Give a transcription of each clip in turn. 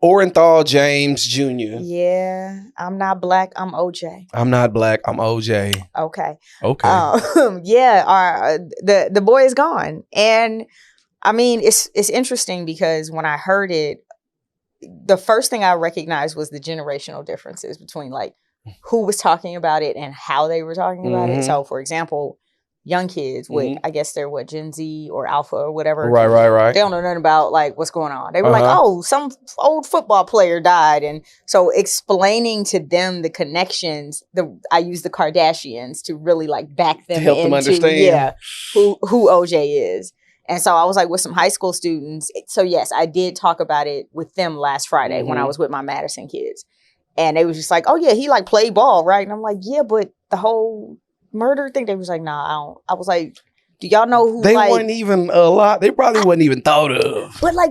Orenthal James Jr. Yeah, I'm not black. I'm OJ. I'm not black. I'm OJ. Okay. Okay. Yeah. The boy is gone, and I mean it's interesting because when I heard it, the first thing I recognized was the generational differences between like who was talking about it and how they were talking about it. So, for example, young kids with, I guess they're Gen Z or Alpha or whatever. Right. They don't know nothing about like what's going on. They were like, oh, some old football player died. And so explaining to them the connections, I use the Kardashians to really like back them to help them understand. Yeah, who OJ is. And so I was like with some high school students. So yes, I did talk about it with them last Friday when I was with my Madison kids. And they was just like, oh yeah, he like played ball, right? And I'm like, yeah, but the whole murder thing, they was like, nah, I don't. I was like, do y'all know who they weren't even a lot. They probably wasn't even thought of. But like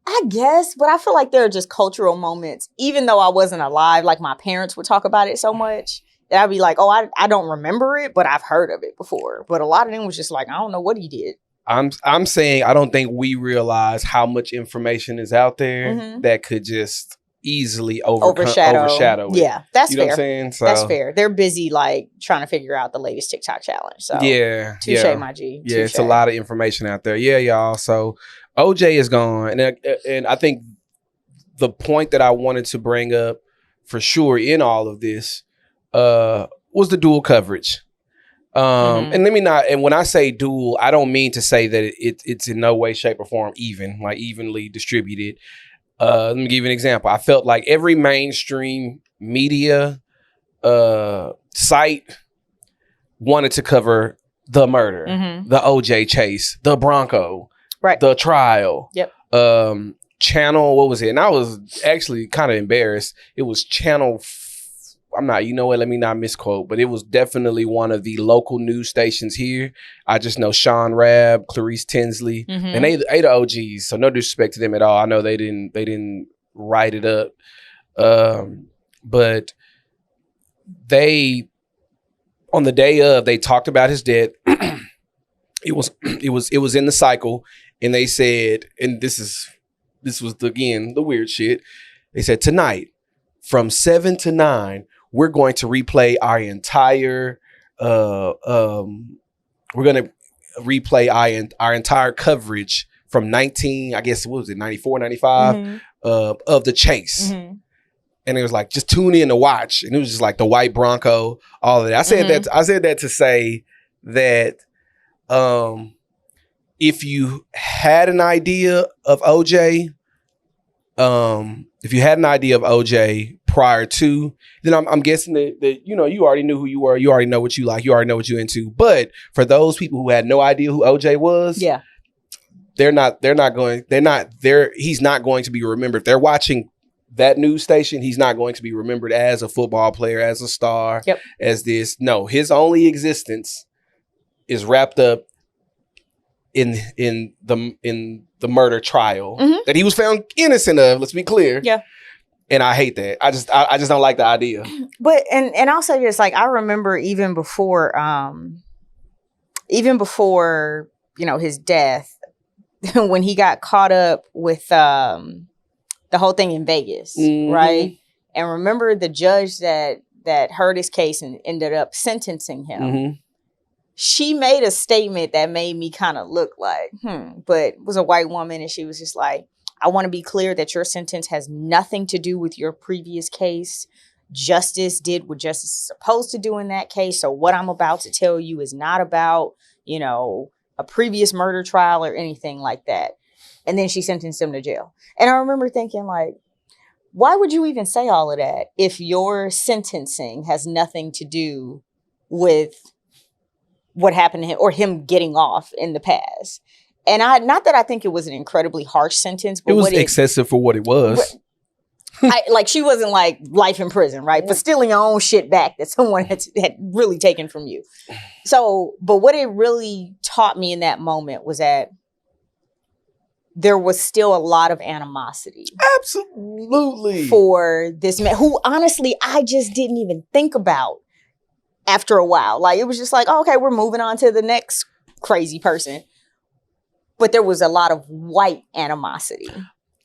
I guess, but I feel like there are just cultural moments, even though I wasn't alive, like my parents would talk about it so much that I'd be like, oh, I don't remember it, but I've heard of it before. But a lot of them was just like, I don't know what he did. I'm saying I don't think we realize how much information is out there that could just easily overshadow it. Yeah, that's you fair. Know what I'm saying? So, that's fair. They're busy like trying to figure out the latest TikTok challenge. So touche, my G. Yeah, it's a lot of information out there. Yeah, y'all. So OJ is gone, and I think the point that I wanted to bring up for sure in all of this was the dual coverage. And and when I say dual, I don't mean to say that it's in no way, shape, or form evenly distributed. Let me give you an example. I felt like every mainstream media site wanted to cover the murder, the OJ chase, the Bronco, the trial. Yep. Channel, what was it? And I was actually kind of embarrassed. It was Channel you know what, let me not misquote, but it was definitely one of the local news stations here. I just know Sean Rabb, Clarice Tinsley, and they the OGs, so no disrespect to them at all. I know they didn't write it up. But they, on the day of, they talked about his death. It was in the cycle, and they said, and this was again the weird shit. They said tonight from 7 to 9, we're going to replay our entire our entire coverage from 94, 95 of the chase. And it was like, just tune in to watch. And it was just like the white Bronco, all of that. I said that to say that if you had an idea of OJ, prior to, then I'm guessing that you already knew who you were. You already know what you like. You already know what you're into. But for those people who had no idea who OJ was, he's not going to be remembered. If they're watching that news station, he's not going to be remembered as a football player, as a star, as this. No, his only existence is wrapped up in the murder trial that he was found innocent of. Let's be clear. Yeah. And I hate that. I just don't like the idea. But and I'll say this, like I remember even before his death, when he got caught up with the whole thing in Vegas, right? And remember the judge that heard his case and ended up sentencing him. She made a statement that made me kind of look like, but it was a white woman, and she was just like, I want to be clear that your sentence has nothing to do with your previous case. Justice did what justice is supposed to do in that case. So what I'm about to tell you is not about, a previous murder trial or anything like that. And then she sentenced him to jail. And I remember thinking, like, why would you even say all of that if your sentencing has nothing to do with what happened to him or him getting off in the past? And not that I think it was an incredibly harsh sentence, but it was excessive for what it was. She wasn't like life in prison, right? But stealing your own shit back that someone had really taken from you. So, but what it really taught me in that moment was that there was still a lot of animosity. Absolutely. For this man who honestly, I just didn't even think about after a while. Like, it was just like, oh, okay, we're moving on to the next crazy person. But there was a lot of white animosity.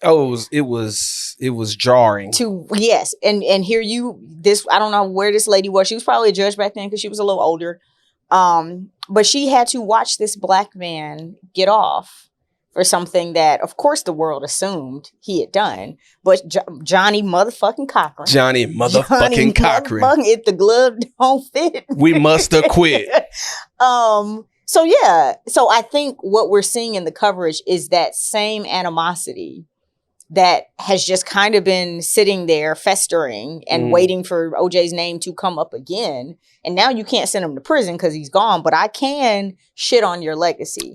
Oh, it was jarring. Yes, and here I don't know where this lady was. She was probably a judge back then because she was a little older. But she had to watch this black man get off for something that, of course, the world assumed he had done. But Johnny motherfucking Cochran. If the glove don't fit, we must have quit. So yeah. So I think what we're seeing in the coverage is that same animosity that has just kind of been sitting there festering and waiting for OJ's name to come up again. And now you can't send him to prison because he's gone, but I can shit on your legacy.